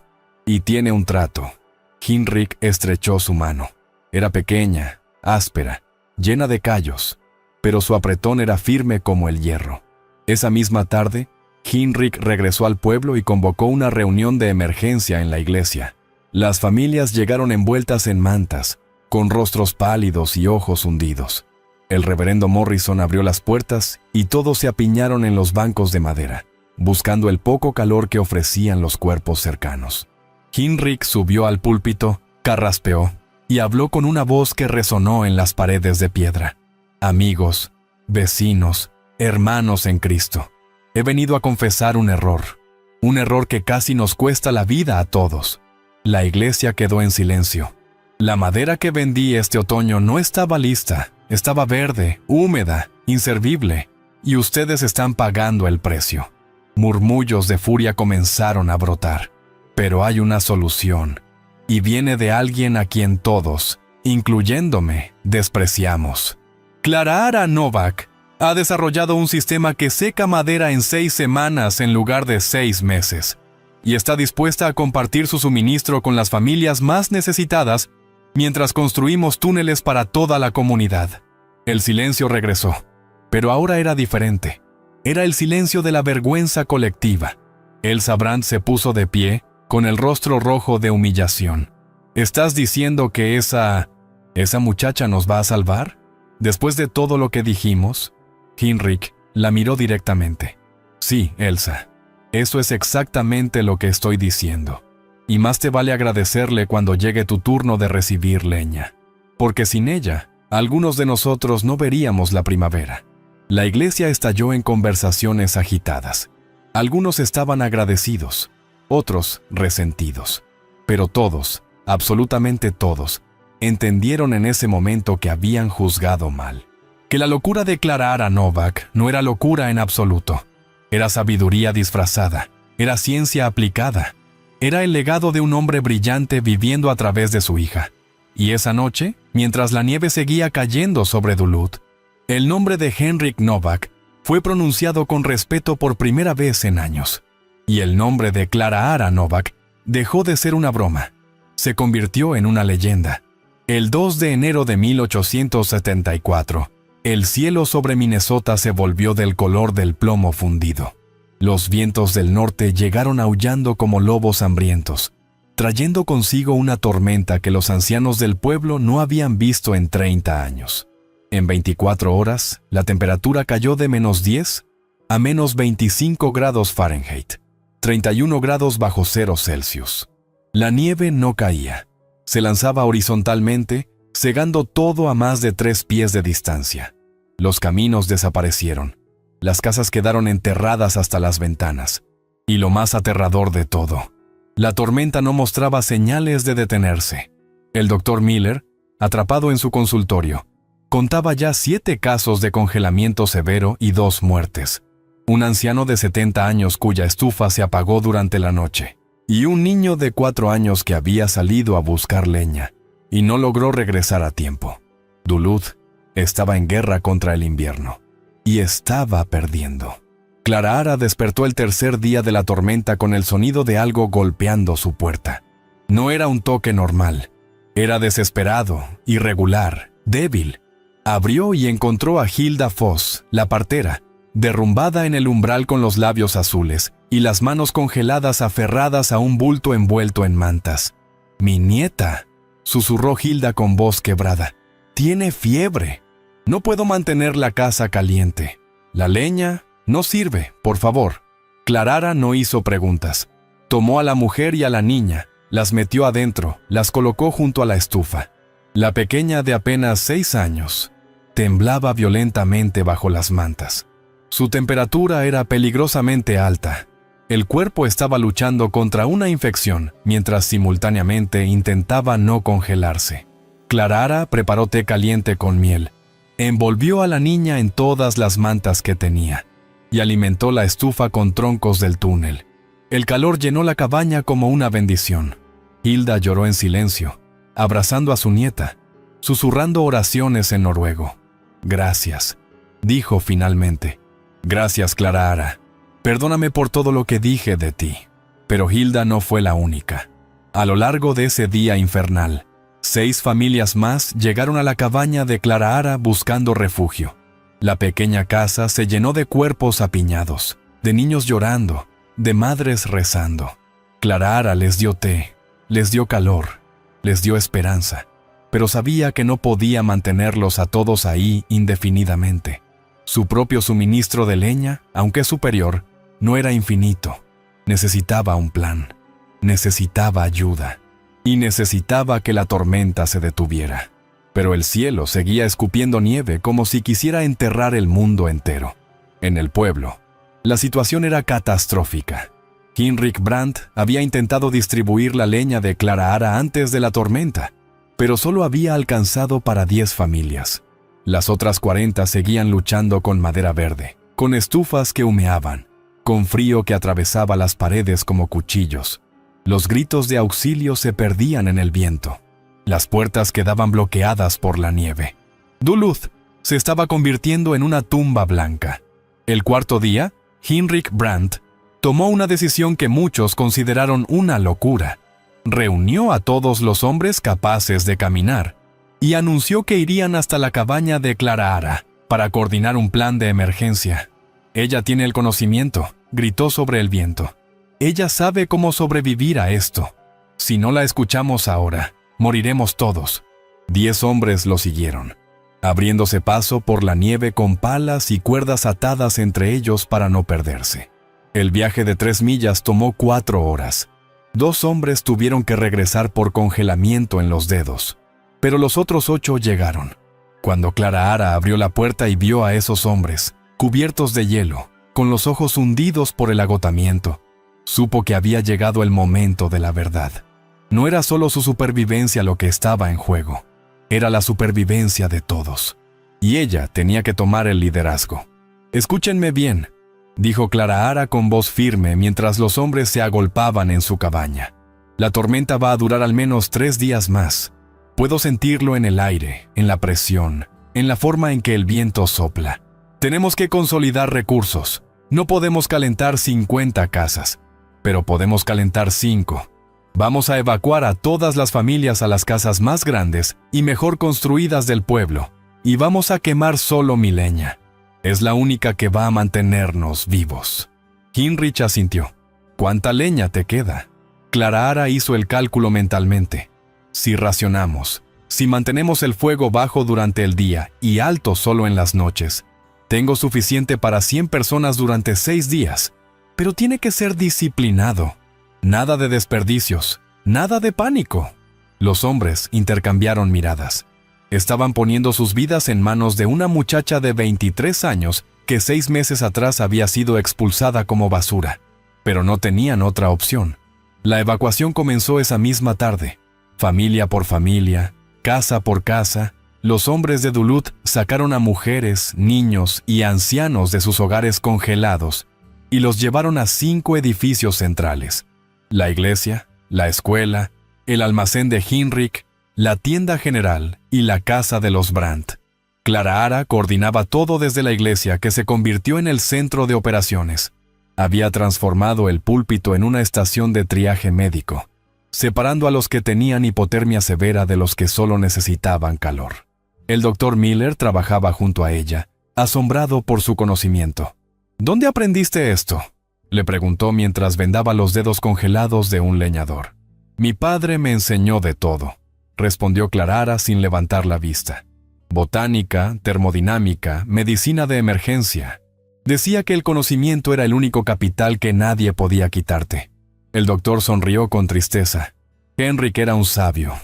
Y tiene un trato. Heinrich estrechó su mano. Era pequeña, áspera, llena de callos, pero su apretón era firme como el hierro. Esa misma tarde, Heinrich regresó al pueblo y convocó una reunión de emergencia en la iglesia. Las familias llegaron envueltas en mantas, con rostros pálidos y ojos hundidos. El reverendo Morrison abrió las puertas y todos se apiñaron en los bancos de madera, buscando el poco calor que ofrecían los cuerpos cercanos. Heinrich subió al púlpito, carraspeó y habló con una voz que resonó en las paredes de piedra. «Amigos, vecinos, hermanos en Cristo, he venido a confesar un error que casi nos cuesta la vida a todos». La iglesia quedó en silencio. La madera que vendí este otoño no estaba lista, estaba verde, húmeda, inservible, y ustedes están pagando el precio. Murmullos de furia comenzaron a brotar. Pero hay una solución, y viene de alguien a quien todos, incluyéndome, despreciamos. Clara Ara Novak ha desarrollado un sistema que seca madera en 6 semanas en lugar de 6 meses, y está dispuesta a compartir su suministro con las familias más necesitadas mientras construimos túneles para toda la comunidad. El silencio regresó, pero ahora era diferente. Era el silencio de la vergüenza colectiva. Elsa Brandt se puso de pie, con el rostro rojo de humillación. ¿Estás diciendo que esa muchacha nos va a salvar? Después de todo lo que dijimos, Heinrich la miró directamente. Sí, Elsa, eso es exactamente lo que estoy diciendo. Y más te vale agradecerle cuando llegue tu turno de recibir leña. Porque sin ella, algunos de nosotros no veríamos la primavera. La iglesia estalló en conversaciones agitadas. Algunos estaban agradecidos, otros resentidos. Pero todos, absolutamente todos, entendieron en ese momento que habían juzgado mal. Que la locura de Clara Ara Novak no era locura en absoluto. Era sabiduría disfrazada, era ciencia aplicada. Era el legado de un hombre brillante viviendo a través de su hija. Y esa noche, mientras la nieve seguía cayendo sobre Duluth, el nombre de Henrik Novak fue pronunciado con respeto por primera vez en años. Y el nombre de Clara Ara Novak dejó de ser una broma. Se convirtió en una leyenda. El 2 de enero de 1874, el cielo sobre Minnesota se volvió del color del plomo fundido. Los vientos del norte llegaron aullando como lobos hambrientos, trayendo consigo una tormenta que los ancianos del pueblo no habían visto en 30 años. En 24 horas, la temperatura cayó de -10 a -25 grados Fahrenheit, 31 grados bajo cero Celsius. La nieve no caía. Se lanzaba horizontalmente, cegando todo a más de 3 pies de distancia. Los caminos desaparecieron. Las casas quedaron enterradas hasta las ventanas. Y lo más aterrador de todo, la tormenta no mostraba señales de detenerse. El doctor Miller, atrapado en su consultorio, contaba ya 7 casos de congelamiento severo y 2 muertes. Un anciano de 70 años cuya estufa se apagó durante la noche, y un niño de 4 años que había salido a buscar leña y no logró regresar a tiempo. Duluth estaba en guerra contra el invierno y estaba perdiendo. Clarahara despertó el tercer día de la tormenta con el sonido de algo golpeando su puerta. No era un toque normal. Era desesperado, irregular, débil. Abrió y encontró a Hilda Foss, la partera, derrumbada en el umbral con los labios azules y las manos congeladas aferradas a un bulto envuelto en mantas. «Mi nieta», susurró Hilda con voz quebrada. «Tiene fiebre. No puedo mantener la casa caliente. La leña no sirve, por favor». Clarahara no hizo preguntas. Tomó a la mujer y a la niña, las metió adentro, las colocó junto a la estufa. La pequeña de apenas 6 años temblaba violentamente bajo las mantas. Su temperatura era peligrosamente alta. El cuerpo estaba luchando contra una infección, mientras simultáneamente intentaba no congelarse. Clarahara preparó té caliente con miel, envolvió a la niña en todas las mantas que tenía y alimentó la estufa con troncos del túnel. El calor llenó la cabaña como una bendición. Hilda lloró en silencio, abrazando a su nieta, susurrando oraciones en noruego. «Gracias», dijo finalmente. «Gracias, Clarahara. Perdóname por todo lo que dije de ti». Pero Hilda no fue la única. A lo largo de ese día infernal, 6 familias más llegaron a la cabaña de Clarahara buscando refugio. La pequeña casa se llenó de cuerpos apiñados, de niños llorando, de madres rezando. Clarahara les dio té, les dio calor, les dio esperanza, pero sabía que no podía mantenerlos a todos ahí indefinidamente. Su propio suministro de leña, aunque superior, no era infinito. Necesitaba un plan, necesitaba ayuda, y necesitaba que la tormenta se detuviera. Pero el cielo seguía escupiendo nieve como si quisiera enterrar el mundo entero. En el pueblo, la situación era catastrófica. Hinrich Brandt había intentado distribuir la leña de Clarahara antes de la tormenta, pero solo había alcanzado para 10 familias. Las otras 40 seguían luchando con madera verde, con estufas que humeaban, con frío que atravesaba las paredes como cuchillos. Los gritos de auxilio se perdían en el viento. Las puertas quedaban bloqueadas por la nieve. Duluth se estaba convirtiendo en una tumba blanca. El cuarto día, Hinrich Brandt tomó una decisión que muchos consideraron una locura. Reunió a todos los hombres capaces de caminar y anunció que irían hasta la cabaña de Clarahara para coordinar un plan de emergencia. «Ella tiene el conocimiento», gritó sobre el viento. «Ella sabe cómo sobrevivir a esto. Si no la escuchamos ahora, moriremos todos». 10 hombres lo siguieron, abriéndose paso por la nieve con palas y cuerdas atadas entre ellos para no perderse. El viaje de 3 millas tomó 4 horas. 2 hombres tuvieron que regresar por congelamiento en los dedos, pero los otros 8 llegaron. Cuando Clarahara abrió la puerta y vio a esos hombres, cubiertos de hielo, con los ojos hundidos por el agotamiento, supo que había llegado el momento de la verdad. No era solo su supervivencia lo que estaba en juego, era la supervivencia de todos. Y ella tenía que tomar el liderazgo. «Escúchenme bien», dijo Clarahara con voz firme mientras los hombres se agolpaban en su cabaña. «La tormenta va a durar al menos 3 días más. Puedo sentirlo en el aire, en la presión, en la forma en que el viento sopla. Tenemos que consolidar recursos. No podemos calentar 50 casas, pero podemos calentar 5. Vamos a evacuar a todas las familias a las casas más grandes y mejor construidas del pueblo, y vamos a quemar solo mi leña. Es la única que va a mantenernos vivos». Hinrich asintió. «¿Cuánta leña te queda?» Clarahara hizo el cálculo mentalmente. «Si racionamos, si mantenemos el fuego bajo durante el día y alto solo en las noches, tengo suficiente para 100 personas durante 6 días. Pero tiene que ser disciplinado. Nada de desperdicios. Nada de pánico. Los hombres intercambiaron miradas. Estaban poniendo sus vidas en manos de una muchacha de 23 años que 6 meses atrás había sido expulsada como basura. Pero no tenían otra opción. La evacuación comenzó esa misma tarde. Familia por familia, casa por casa, los hombres de Duluth sacaron a mujeres, niños y ancianos de sus hogares congelados y los llevaron a 5 edificios centrales: la iglesia, la escuela, el almacén de Heinrich, la tienda general y la casa de los Brandt. Clara Ara coordinaba todo desde la iglesia, que se convirtió en el centro de operaciones. Había transformado el púlpito en una estación de triaje médico, separando a los que tenían hipotermia severa de los que solo necesitaban calor. El doctor Miller trabajaba junto a ella, asombrado por su conocimiento. ¿Dónde aprendiste esto?, le preguntó mientras vendaba los dedos congelados de un leñador. Mi padre me enseñó de todo, respondió Clara Ara sin levantar la vista. Botánica, termodinámica, medicina de emergencia. Decía que el conocimiento era el único capital que nadie podía quitarte. El doctor sonrió con tristeza. Heinrich era un sabio,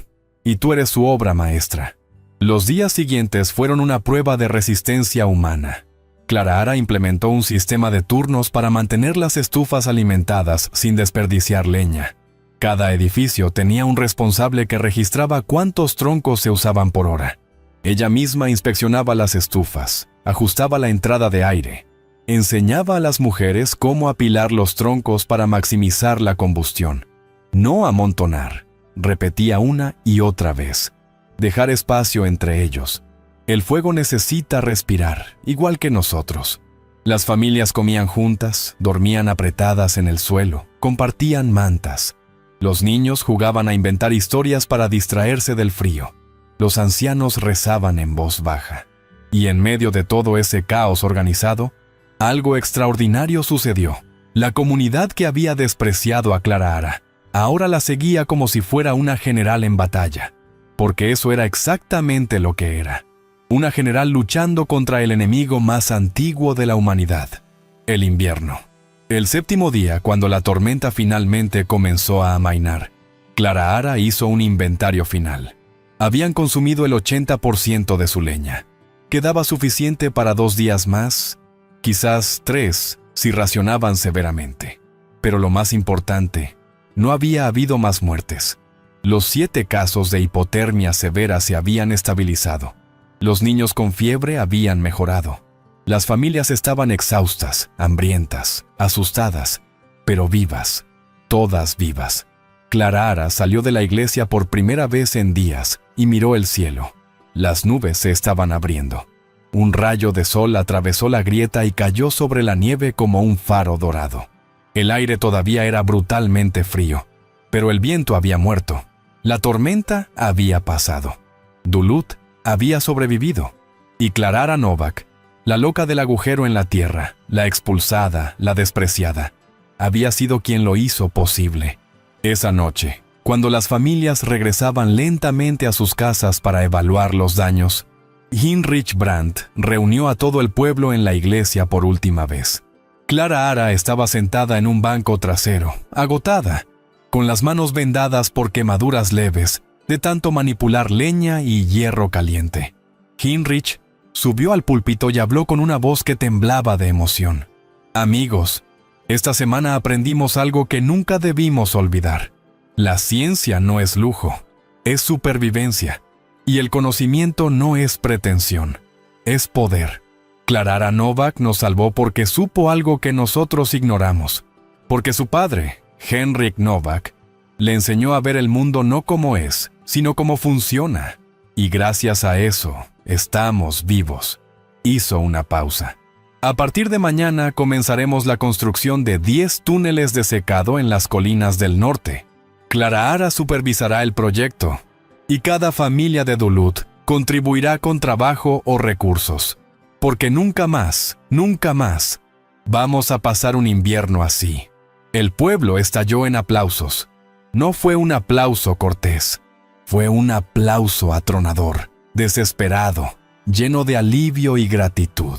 y tú eres su obra maestra. Los días siguientes fueron una prueba de resistencia humana. Clara Ara implementó un sistema de turnos para mantener las estufas alimentadas sin desperdiciar leña. Cada edificio tenía un responsable que registraba cuántos troncos se usaban por hora. Ella misma inspeccionaba las estufas, ajustaba la entrada de aire, enseñaba a las mujeres cómo apilar los troncos para maximizar la combustión. No amontonar, repetía una y otra vez. Dejar espacio entre ellos. El fuego necesita respirar, igual que nosotros. Las familias comían juntas, dormían apretadas en el suelo, compartían mantas. Los niños jugaban a inventar historias para distraerse del frío. Los ancianos rezaban en voz baja. Y en medio de todo ese caos organizado, algo extraordinario sucedió. La comunidad que había despreciado a Clara Ara ahora la seguía como si fuera una general en batalla, porque eso era exactamente lo que era. Una general luchando contra el enemigo más antiguo de la humanidad, el invierno. El 7º día, cuando la tormenta finalmente comenzó a amainar, Clara Ara hizo un inventario final. Habían consumido el 80% de su leña. Quedaba suficiente para 2 días más, quizás 3, si racionaban severamente. Pero lo más importante, no había habido más muertes. Los 7 casos de hipotermia severa se habían estabilizado. Los niños con fiebre habían mejorado. Las familias estaban exhaustas, hambrientas, asustadas, pero vivas, todas vivas. Clara Ara salió de la iglesia por primera vez en días y miró el cielo. Las nubes se estaban abriendo. Un rayo de sol atravesó la grieta y cayó sobre la nieve como un faro dorado. El aire todavía era brutalmente frío, pero el viento había muerto. La tormenta había pasado. Duluth había sobrevivido. Y Clara Ara Novak, la loca del agujero en la tierra, la expulsada, la despreciada, había sido quien lo hizo posible. Esa noche, cuando las familias regresaban lentamente a sus casas para evaluar los daños, Heinrich Brandt reunió a todo el pueblo en la iglesia por última vez. Clara Ara estaba sentada en un banco trasero, agotada, con las manos vendadas por quemaduras leves de tanto manipular leña y hierro caliente. Heinrich subió al púlpito y habló con una voz que temblaba de emoción. Amigos, esta semana aprendimos algo que nunca debimos olvidar. La ciencia no es lujo, es supervivencia. Y el conocimiento no es pretensión, es poder. Clara Ara Novak nos salvó porque supo algo que nosotros ignoramos. Porque su padre, Heinrich Novak, le enseñó a ver el mundo no como es, sino como funciona. Y gracias a eso, estamos vivos. Hizo una pausa. A partir de mañana comenzaremos la construcción de 10 túneles de secado en las colinas del norte. Clara Ara supervisará el proyecto, y cada familia de Duluth contribuirá con trabajo o recursos. Porque nunca más, vamos a pasar un invierno así. El pueblo estalló en aplausos. No fue un aplauso cortés, fue un aplauso atronador, desesperado, lleno de alivio y gratitud.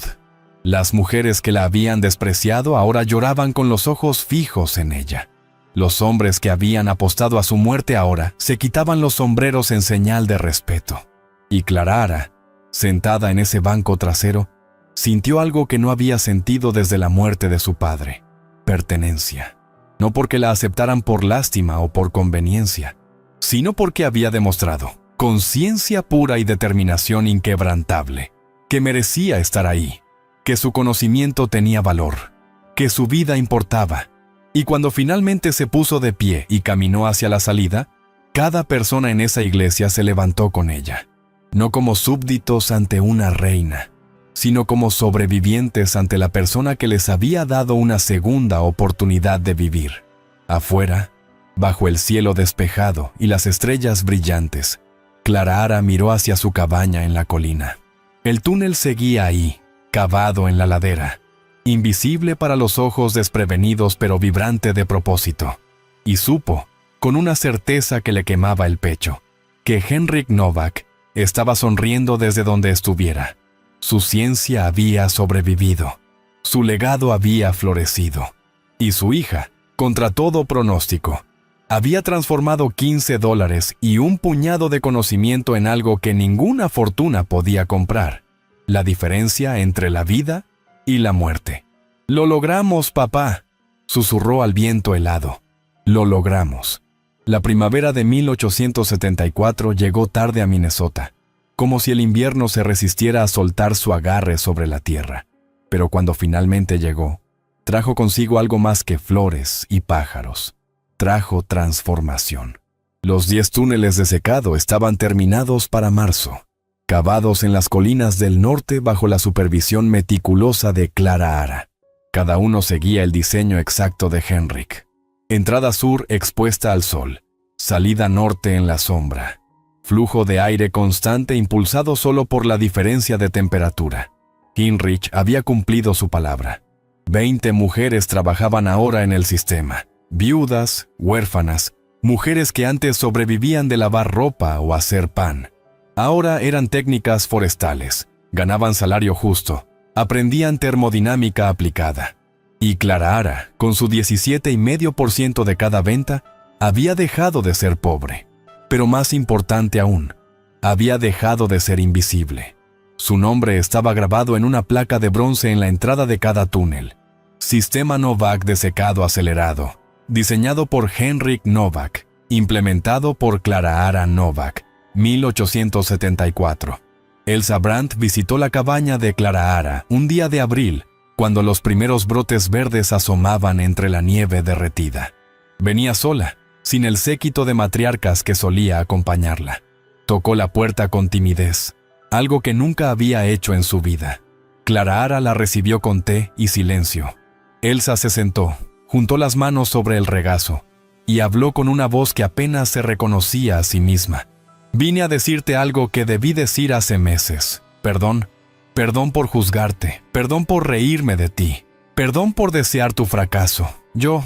Las mujeres que la habían despreciado ahora lloraban con los ojos fijos en ella. Los hombres que habían apostado a su muerte ahora se quitaban los sombreros en señal de respeto. Y Clara, sentada en ese banco trasero, sintió algo que no había sentido desde la muerte de su padre: pertenencia. No porque la aceptaran por lástima o por conveniencia, sino porque había demostrado conciencia pura y determinación inquebrantable, que merecía estar ahí, que su conocimiento tenía valor, que su vida importaba. Y cuando finalmente se puso de pie y caminó hacia la salida, cada persona en esa iglesia se levantó con ella, no como súbditos ante una reina, sino como sobrevivientes ante la persona que les había dado una segunda oportunidad de vivir. Afuera, bajo el cielo despejado y las estrellas brillantes, Clara miró hacia su cabaña en la colina. El túnel seguía ahí, cavado en la ladera, invisible para los ojos desprevenidos pero vibrante de propósito, y supo, con una certeza que le quemaba el pecho, que Henryk Novak estaba sonriendo desde donde estuviera. Su ciencia había sobrevivido, su legado había florecido, y su hija, contra todo pronóstico, había transformado $15 y un puñado de conocimiento en algo que ninguna fortuna podía comprar: la diferencia entre la vida y la muerte. «Lo logramos, papá», susurró al viento helado. «Lo logramos». La primavera de 1874 llegó tarde a Minnesota, como si el invierno se resistiera a soltar su agarre sobre la tierra. Pero cuando finalmente llegó, trajo consigo algo más que flores y pájaros. Trajo transformación. Los 10 túneles de secado estaban terminados para marzo, cavados en las colinas del norte bajo la supervisión meticulosa de Clara. Cada uno seguía el diseño exacto de Henryk. Entrada sur expuesta al sol, salida norte en la sombra, flujo de aire constante impulsado solo por la diferencia de temperatura. Henryk había cumplido su palabra. 20 mujeres trabajaban ahora en el sistema. Viudas, huérfanas, mujeres que antes sobrevivían de lavar ropa o hacer pan. Ahora eran técnicas forestales, ganaban salario justo, aprendían termodinámica aplicada. Y Clara, con su 17,5% de cada venta, había dejado de ser pobre. Pero más importante aún, había dejado de ser invisible. Su nombre estaba grabado en una placa de bronce en la entrada de cada túnel. Sistema Novak de secado acelerado, diseñado por Henryk Novak, implementado por Clara Novak, 1874. Elsa Brandt visitó la cabaña de Clara un día de abril, cuando los primeros brotes verdes asomaban entre la nieve derretida. Venía sola, sin el séquito de matriarcas que solía acompañarla. Tocó la puerta con timidez, algo que nunca había hecho en su vida. Clara la recibió con té y silencio. Elsa se sentó, juntó las manos sobre el regazo y habló con una voz que apenas se reconocía a sí misma. «Vine a decirte algo que debí decir hace meses. Perdón. Perdón por juzgarte. Perdón por reírme de ti. Perdón por desear tu fracaso. Yo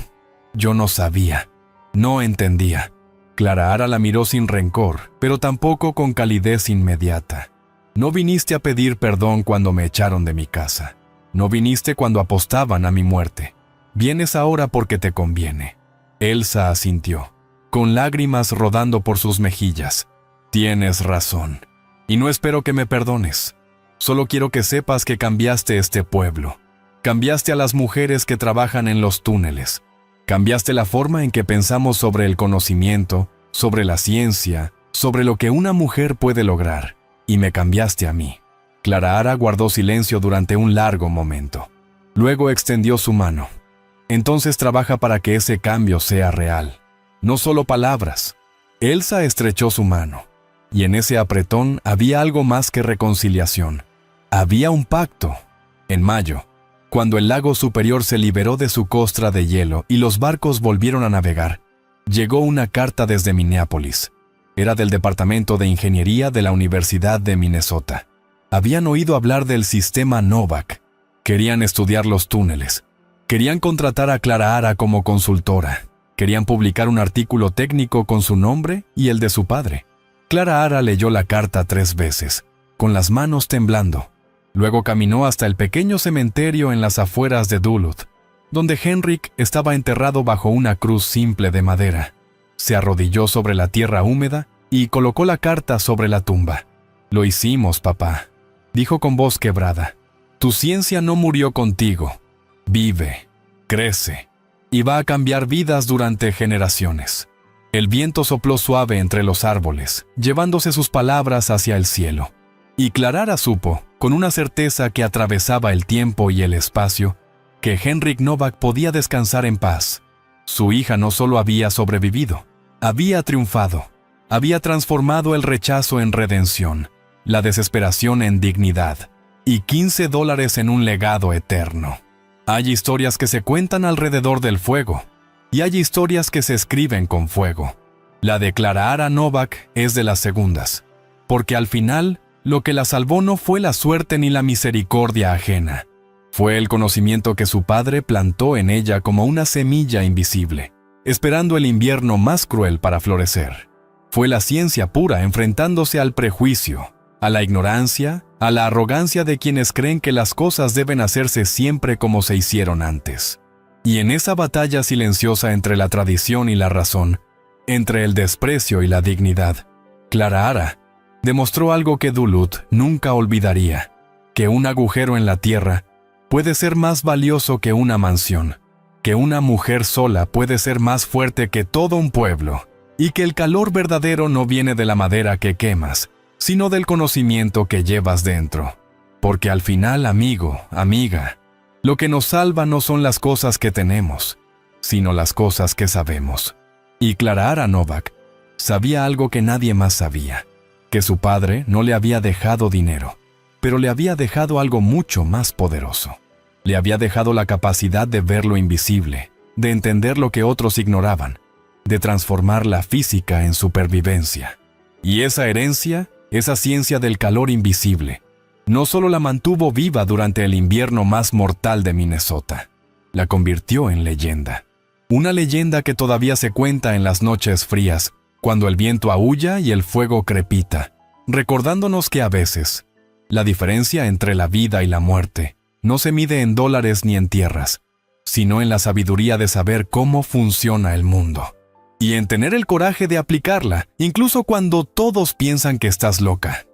no sabía. No entendía». Clara la miró sin rencor, pero tampoco con calidez inmediata. «No viniste a pedir perdón cuando me echaron de mi casa. No viniste cuando apostaban a mi muerte. Vienes ahora porque te conviene». Elsa asintió, con lágrimas rodando por sus mejillas. «Tienes razón. Y no espero que me perdones. Solo quiero que sepas que cambiaste este pueblo. Cambiaste a las mujeres que trabajan en los túneles. Cambiaste la forma en que pensamos sobre el conocimiento, sobre la ciencia, sobre lo que una mujer puede lograr. Y me cambiaste a mí». Clara guardó silencio durante un largo momento. Luego extendió su mano. «Entonces trabaja para que ese cambio sea real. No solo palabras». Elsa estrechó su mano, y en ese apretón había algo más que reconciliación. Había un pacto. En mayo, cuando el lago superior se liberó de su costra de hielo y los barcos volvieron a navegar, llegó una carta desde Minneapolis. Era del Departamento de Ingeniería de la Universidad de Minnesota. Habían oído hablar del sistema Novak. Querían estudiar los túneles. Querían contratar a Clara como consultora. Querían publicar un artículo técnico con su nombre y el de su padre. Clara leyó la carta 3 veces, con las manos temblando. Luego caminó hasta el pequeño cementerio en las afueras de Duluth. donde Henrik estaba enterrado bajo una cruz simple de madera. Se arrodilló sobre la tierra húmeda y colocó la carta sobre la tumba. «Lo hicimos, papá», dijo con voz quebrada. «Tu ciencia no murió contigo. Vive, crece, y va a cambiar vidas durante generaciones». El viento sopló suave entre los árboles, llevándose sus palabras hacia el cielo. Y Clara supo, con una certeza que atravesaba el tiempo y el espacio, que Henrik Novak podía descansar en paz. Su hija no solo había sobrevivido, había triunfado, había transformado el rechazo en redención, la desesperación en dignidad, y $15 en un legado eterno. Hay historias que se cuentan alrededor del fuego, y hay historias que se escriben con fuego. La de Clara Novak es de las segundas, porque al final, lo que la salvó no fue la suerte ni la misericordia ajena. Fue el conocimiento que su padre plantó en ella como una semilla invisible, esperando el invierno más cruel para florecer. Fue la ciencia pura enfrentándose al prejuicio, a la ignorancia, a la arrogancia de quienes creen que las cosas deben hacerse siempre como se hicieron antes. Y en esa batalla silenciosa entre la tradición y la razón, entre el desprecio y la dignidad, Clara demostró algo que Duluth nunca olvidaría, que un agujero en la tierra puede ser más valioso que una mansión, que una mujer sola puede ser más fuerte que todo un pueblo, y que el calor verdadero no viene de la madera que quemas, sino del conocimiento que llevas dentro. Porque al final, amigo, amiga, lo que nos salva no son las cosas que tenemos, sino las cosas que sabemos. Y Clara Novak sabía algo que nadie más sabía, que su padre no le había dejado dinero, pero le había dejado algo mucho más poderoso. Le había dejado la capacidad de ver lo invisible, de entender lo que otros ignoraban, de transformar la física en supervivencia. Y esa herencia, esa ciencia del calor invisible, no solo la mantuvo viva durante el invierno más mortal de Minnesota, la convirtió en leyenda. Una leyenda que todavía se cuenta en las noches frías, cuando el viento aúlla y el fuego crepita, recordándonos que a veces, la diferencia entre la vida y la muerte no se mide en dólares ni en tierras, sino en la sabiduría de saber cómo funciona el mundo. Y en tener el coraje de aplicarla, incluso cuando todos piensan que estás loca.